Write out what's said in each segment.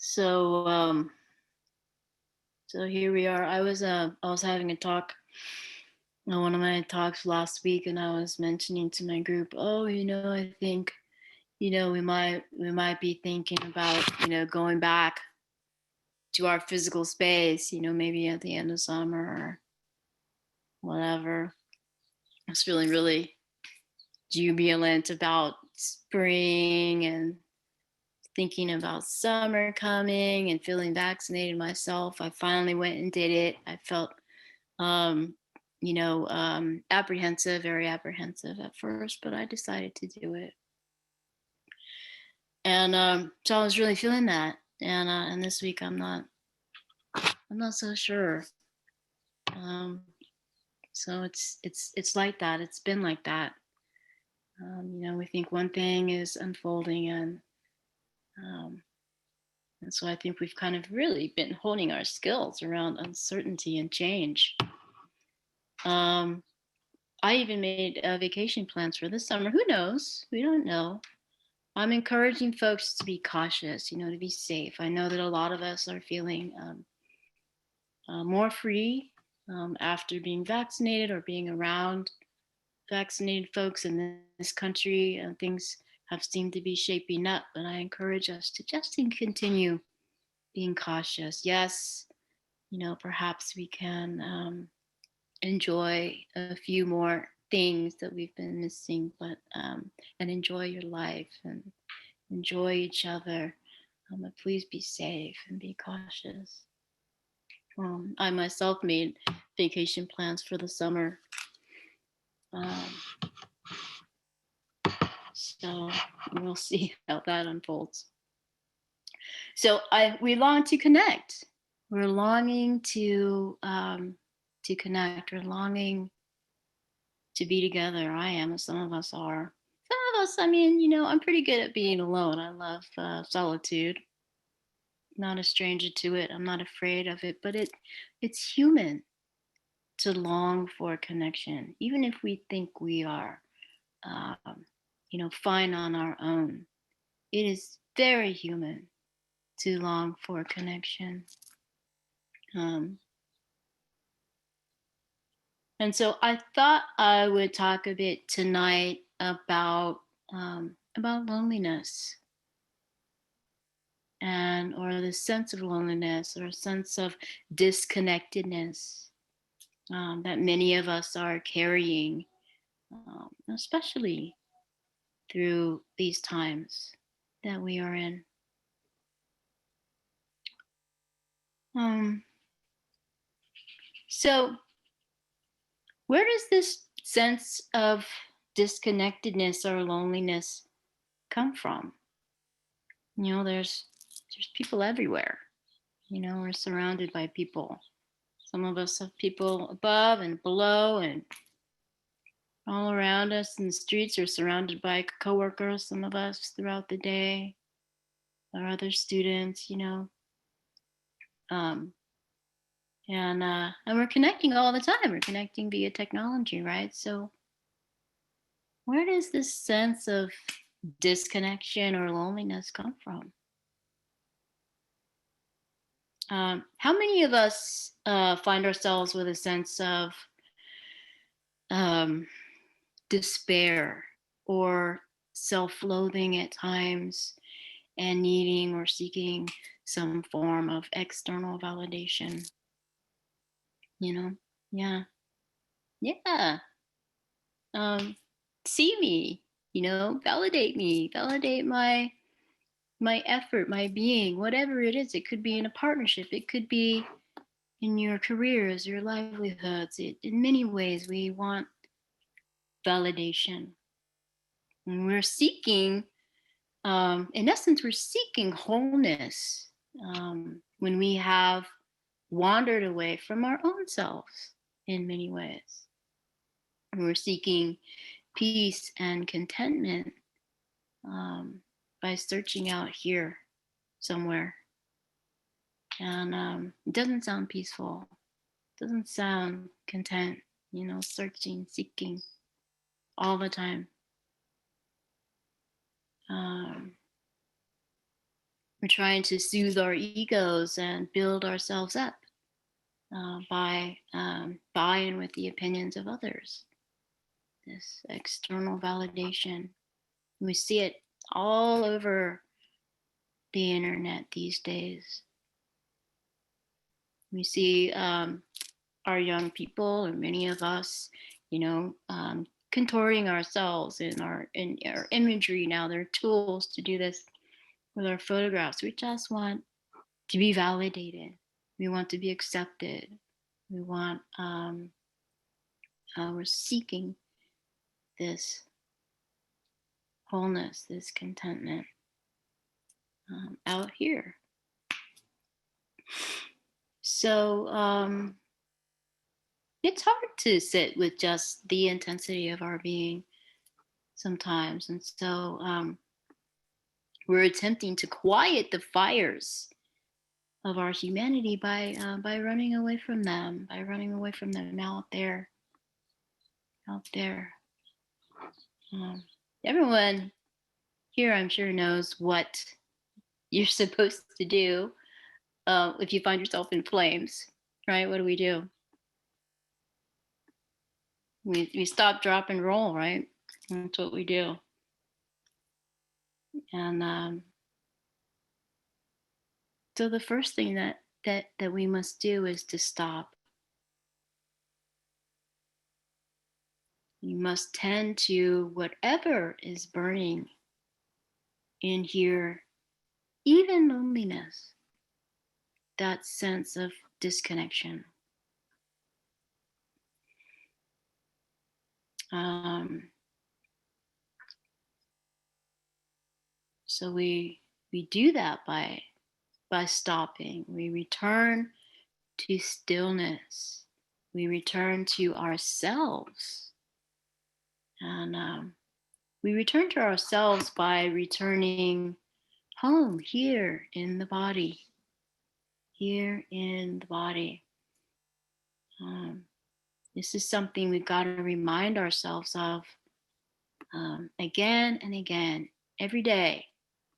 So so here we are. I was having a talk, one of my talks last week, and I was mentioning to my group, I think, we might be thinking about, going back to our physical space, maybe at the end of summer or whatever. I was feeling really jubilant about spring and thinking about summer coming and feeling vaccinated myself. I finally went and did it. I felt, apprehensive, very apprehensive at first, but I decided to do it. And so I was really feeling that. And this week I'm not so sure. So it's like that. It's been like that. We think one thing is unfolding, and so I think we've kind of really been honing our skills around uncertainty and change. I even made vacation plans for this summer. Who knows? We don't know. I'm encouraging folks to be cautious, to be safe. I know that a lot of us are feeling more free after being vaccinated or being around vaccinated folks in this country. Things have seemed to be shaping up, and I encourage us to just continue being cautious. Yes, perhaps we can enjoy a few more things that we've been missing, but and enjoy your life and enjoy each other. But please be safe and be cautious. I myself made vacation plans for the summer. So we'll see how that unfolds. So we long to connect. We're longing to connect. We're longing to be together. I am, some of us are. Some of us, I'm pretty good at being alone. I love solitude. Not a stranger to it. I'm not afraid of it, but it's human to long for connection, even if we think we are, fine on our own. It is very human to long for connection. And so I thought I would talk a bit tonight about loneliness, or the sense of loneliness or a sense of disconnectedness that many of us are carrying, especially through these times that we are in. So where does this sense of disconnectedness or loneliness come from? There's people everywhere. We're surrounded by people. Some of us have people above and below and all around us in the streets, are surrounded by coworkers, some of us throughout the day, or other students, and we're connecting all the time. We're connecting via technology, right? So where does this sense of disconnection or loneliness come from? How many of us find ourselves with a sense of despair or self-loathing at times, and needing or seeking some form of external validation? Yeah. See me, validate me, validate my effort, my being, whatever it is. It could be in a partnership, it could be in your careers, your livelihoods. In many ways, we want validation. And we're seeking, in essence, we're seeking wholeness when we have wandered away from our own selves in many ways. And we're seeking peace and contentment by searching out here somewhere. And it doesn't sound peaceful. It doesn't sound content, searching, seeking all the time. We're trying to soothe our egos and build ourselves up by buying with the opinions of others. This external validation. We see it all over the internet these days. We see our young people, or many of us, contorting ourselves in our imagery now. There are tools to do this with our photographs. We just want to be validated. We want to be accepted. We want, we're seeking this wholeness, this contentment out here. So it's hard to sit with just the intensity of our being sometimes. And so we're attempting to quiet the fires of our humanity by running away from them, out there. Everyone here, I'm sure, knows what you're supposed to do if you find yourself in flames, right? What do? We stop, drop, and roll, right? That's what we do. And so the first thing that we must do is to stop. You must tend to whatever is burning in here, even loneliness, that sense of disconnection. So we do that by stopping. We return to stillness. We return to ourselves. And we return to ourselves by returning home here in the body. This is something we've got to remind ourselves of again and again, every day,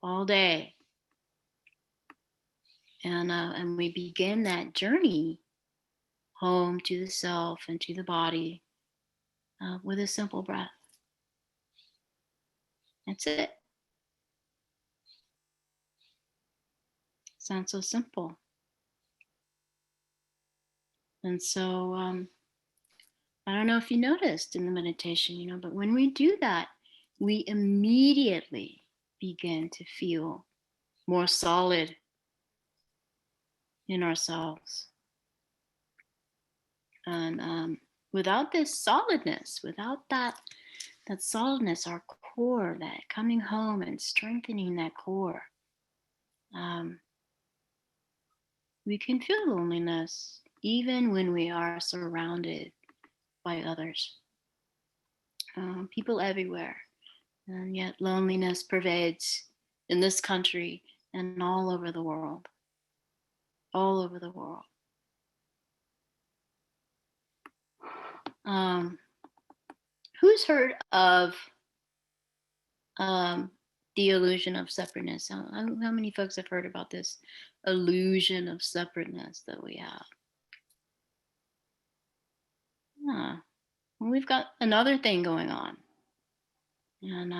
all day. And we begin that journey home to the self and to the body with a simple breath. That's it. Sounds so simple. And so I don't know if you noticed in the meditation, but when we do that, we immediately begin to feel more solid in ourselves. And without this solidness, without that solidness, our core, that coming home and strengthening that core, we can feel loneliness even when we are surrounded by others. People everywhere. And yet loneliness pervades in this country and all over the world. All over the world. Who's heard of the illusion of separateness? How many folks have heard about this illusion of separateness that we have? Well, we've got another thing going on. And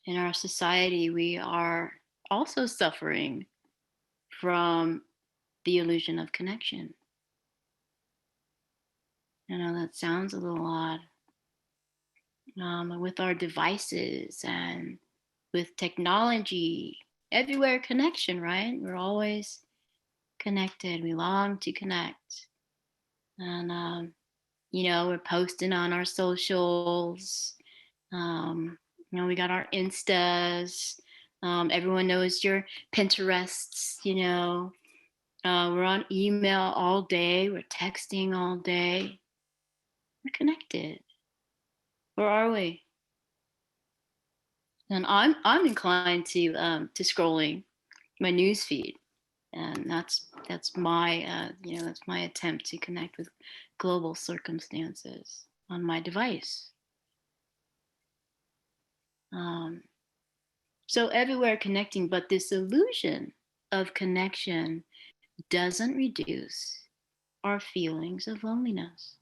in our society, we are also suffering from the illusion of connection. I know that sounds a little odd. With our devices and with technology, everywhere connection, right? We're always connected. We long to connect. And, we're posting on our socials. We got our Instas. Everyone knows your Pinterests, we're on email all day. We're texting all day. We're connected. Where are we? And I'm inclined to scrolling my news feed, and that's my that's my attempt to connect with global circumstances on my device. So everywhere connecting, but this illusion of connection doesn't reduce our feelings of loneliness,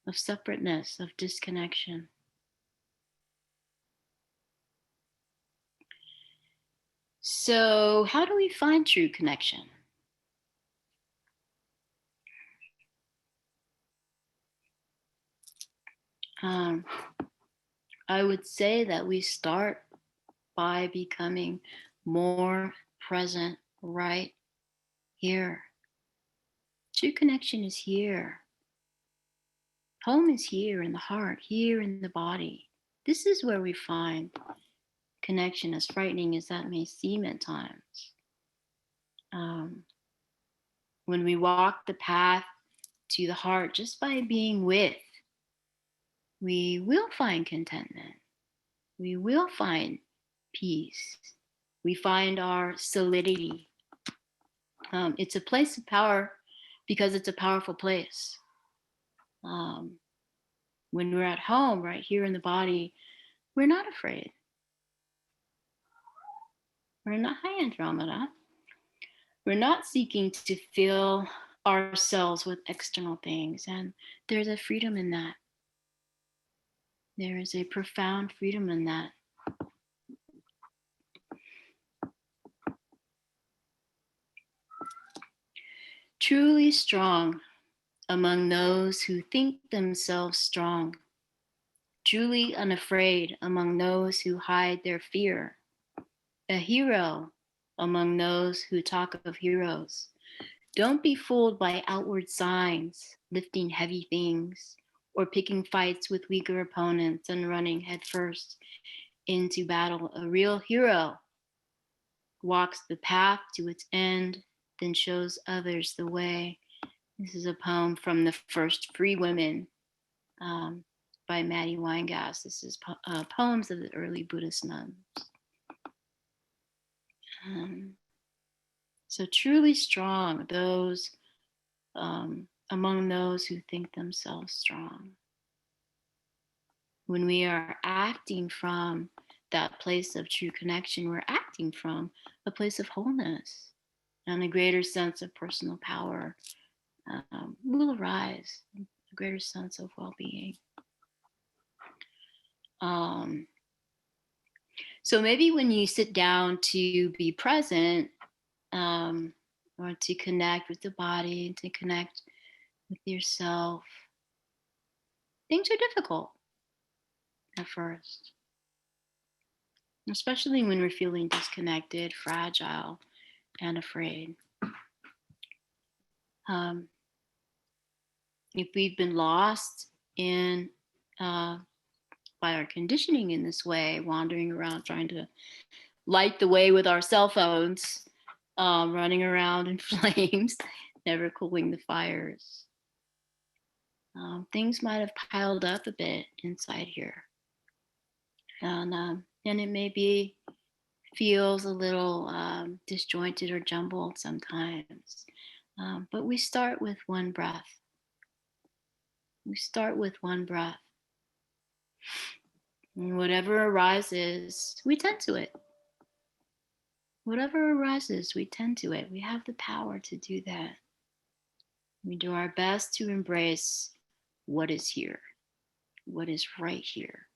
of separateness, of disconnection. So, how do we find true connection? I would say that we start by becoming more present right here. True connection is here. Home is here in the heart, here in the body. This is where we find connection, as frightening as that may seem at times. When we walk the path to the heart just by being with, we will find contentment. We will find peace. We find our solidity. It's a place of power because it's a powerful place. When we're at home, right here in the body, we're not afraid. We're not high Andromeda. We're not seeking to fill ourselves with external things. And there's a freedom in that. There is a profound freedom in that. Truly strong among those who think themselves strong. Truly unafraid among those who hide their fear. A hero among those who talk of heroes. Don't be fooled by outward signs, lifting heavy things, or picking fights with weaker opponents and running headfirst into battle. A real hero walks the path to its end, then shows others the way. This is a poem from The First Free Women by Maddie Weingast. This is poems of the early Buddhist nuns. So truly strong, those among those who think themselves strong. When we are acting from that place of true connection, we're acting from a place of wholeness, and a greater sense of personal power will arise, a greater sense of well-being. So maybe when you sit down to be present, or to connect with the body, to connect with yourself, things are difficult at first, especially when we're feeling disconnected, fragile, and afraid. If we've been lost in by our conditioning in this way, wandering around trying to light the way with our cell phones, running around in flames, never cooling the fires, things might have piled up a bit inside here, and it maybe feels a little disjointed or jumbled sometimes. But we start with one breath. We start with one breath. And whatever arises, we tend to it. Whatever arises, we tend to it. We have the power to do that. We do our best to embrace what is here, what is right here.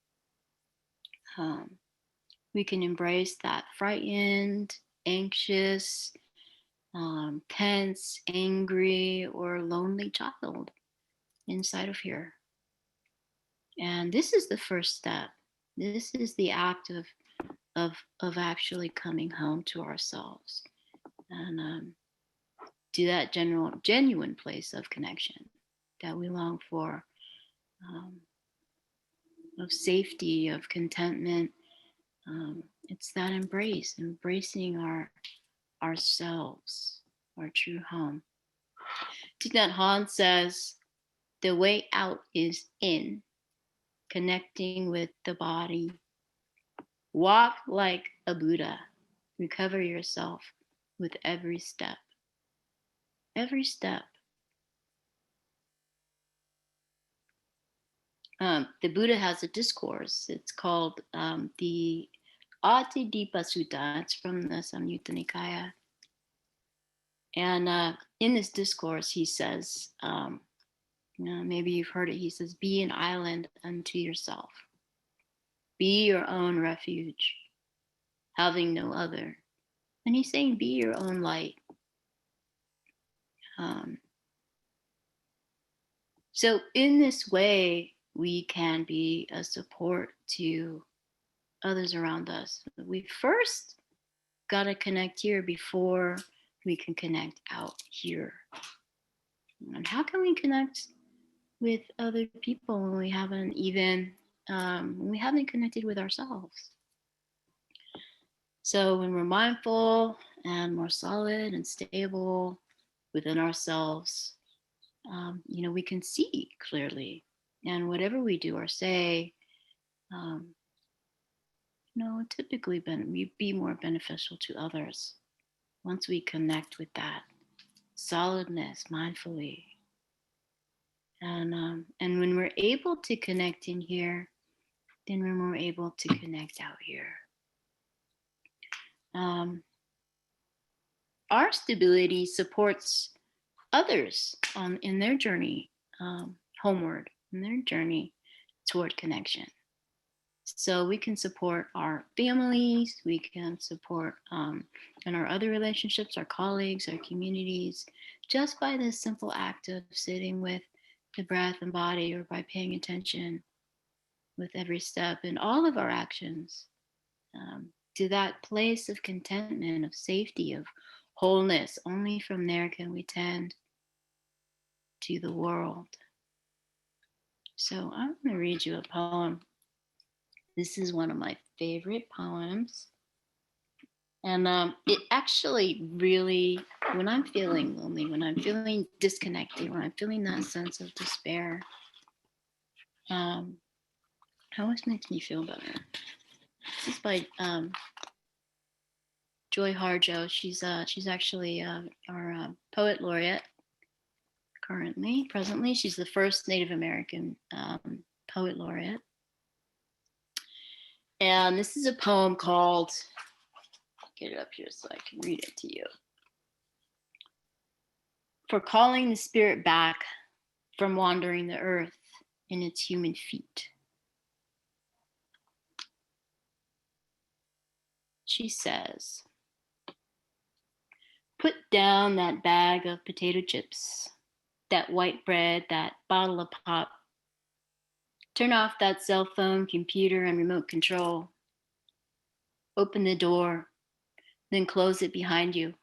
We can embrace that frightened, anxious, tense, angry, or lonely child inside of here. And this is the first step. This is the act of actually coming home to ourselves and to that genuine place of connection that we long for, of safety, of contentment. It's that embracing ourselves, our true home. Thich Nhat Hanh says, the way out is in, connecting with the body. Walk like a Buddha. Recover yourself with every step. Every step. The Buddha has a discourse. It's called the Atidipa Sutta. It's from the Samyutta Nikaya. And in this discourse, he says, maybe you've heard it, he says, be an island unto yourself. Be your own refuge, having no other. And he's saying, be your own light. So in this way, we can be a support to others around us. We first got to connect here before we can connect out here. And how can we connect with other people when we haven't connected with ourselves? So when we're mindful and more solid and stable within ourselves, we can see clearly, and whatever we do or say, typically be more beneficial to others once we connect with that solidness mindfully. And when we're able to connect in here, then when we're able to connect out here. Our stability supports others in their journey homeward, in their journey toward connection. So we can support our families, we can support in our other relationships, our colleagues, our communities, just by this simple act of sitting with the breath and body, or by paying attention with every step in all of our actions to that place of contentment, of safety, of wholeness. Only from there can we tend to the world. So I'm going to read you a poem. This is one of my favorite poems. And it actually really, when I'm feeling lonely, when I'm feeling disconnected, when I'm feeling that sense of despair, it always makes me feel better. This is by Joy Harjo. She's actually our poet laureate presently. She's the first Native American poet laureate. And this is a poem called, get it up here so I can read it to you. For calling the spirit back from wandering the earth in its human feet. She says, put down that bag of potato chips, that white bread, that bottle of pop. Turn off that cell phone, computer, and remote control. Open the door, then close it behind you.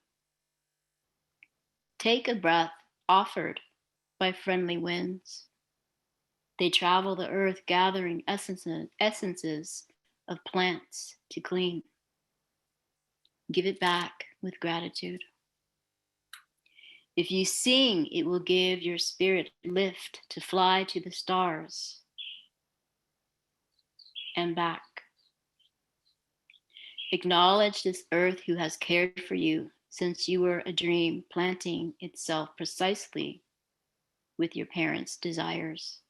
Take a breath offered by friendly winds. They travel the earth gathering essences of plants to clean. Give it back with gratitude. If you sing, it will give your spirit lift to fly to the stars and back. Acknowledge this earth who has cared for you since you were a dream, planting itself precisely with your parents' desires.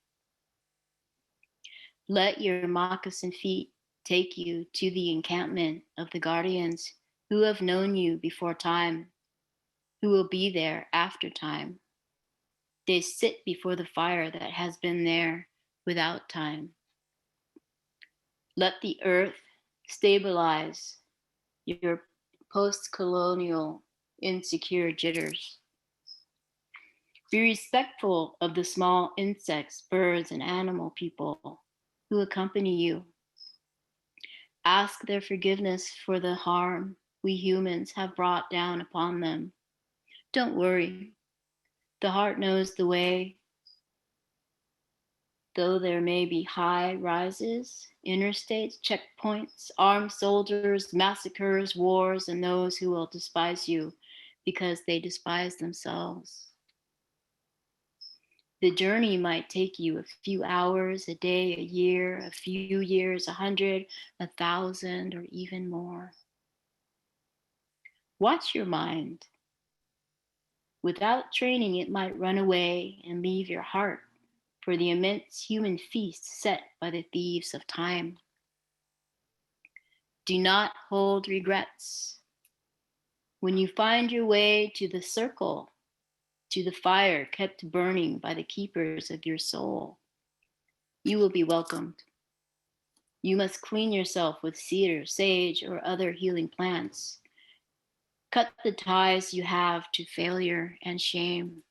Let your moccasin feet take you to the encampment of the guardians who have known you before time, who will be there after time. They sit before the fire that has been there without time. Let the earth stabilize your post-colonial insecure jitters. Be respectful of the small insects, birds, and animal people who accompany you. Ask their forgiveness for the harm we humans have brought down upon them. Don't worry, the heart knows the way. Though there may be high rises, interstates, checkpoints, armed soldiers, massacres, wars, and those who will despise you because they despise themselves. The journey might take you a few hours, a day, a year, a few years, 100, 1,000, or even more. Watch your mind. Without training, it might run away and leave your heart for the immense human feast set by the thieves of time. Do not hold regrets. When you find your way to the circle, to the fire kept burning by the keepers of your soul, you will be welcomed. You must clean yourself with cedar, sage, or other healing plants. Cut the ties you have to failure and shame.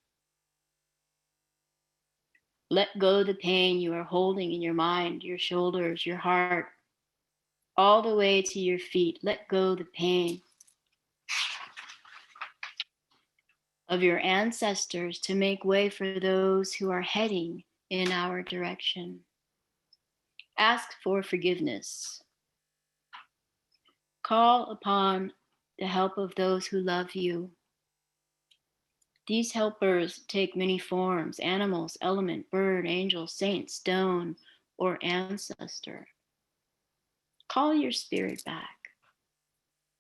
Let go the pain you are holding in your mind, your shoulders, your heart, all the way to your feet. Let go the pain of your ancestors to make way for those who are heading in our direction. Ask for forgiveness. Call upon the help of those who love you. These helpers take many forms: animals, element, bird, angel, saint, stone, or ancestor. Call your spirit back.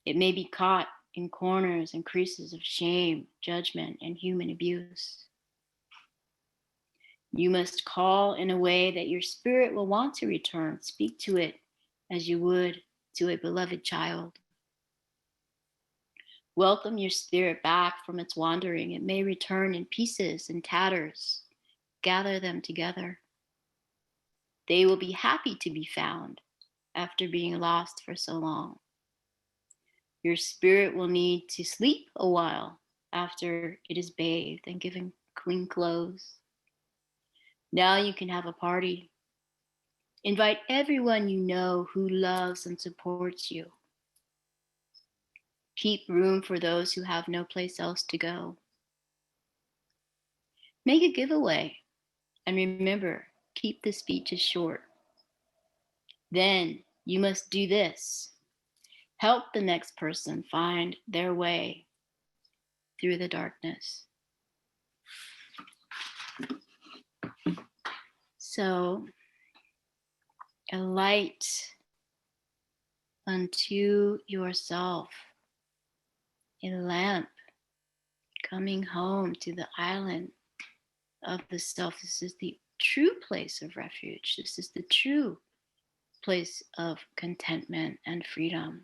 It may be caught in corners and creases of shame, judgment, and human abuse. You must call in a way that your spirit will want to return. Speak to it as you would to a beloved child. Welcome your spirit back from its wandering. It may return in pieces and tatters. Gather them together. They will be happy to be found after being lost for so long. Your spirit will need to sleep a while after it is bathed and given clean clothes. Now you can have a party. Invite everyone you know who loves and supports you. Keep room for those who have no place else to go. Make a giveaway, and remember, keep the speeches short. Then you must do this. Help the next person find their way through the darkness. So, a light unto yourself, a lamp coming home to the island of the self. This is the true place of refuge. This is the true place of contentment and freedom.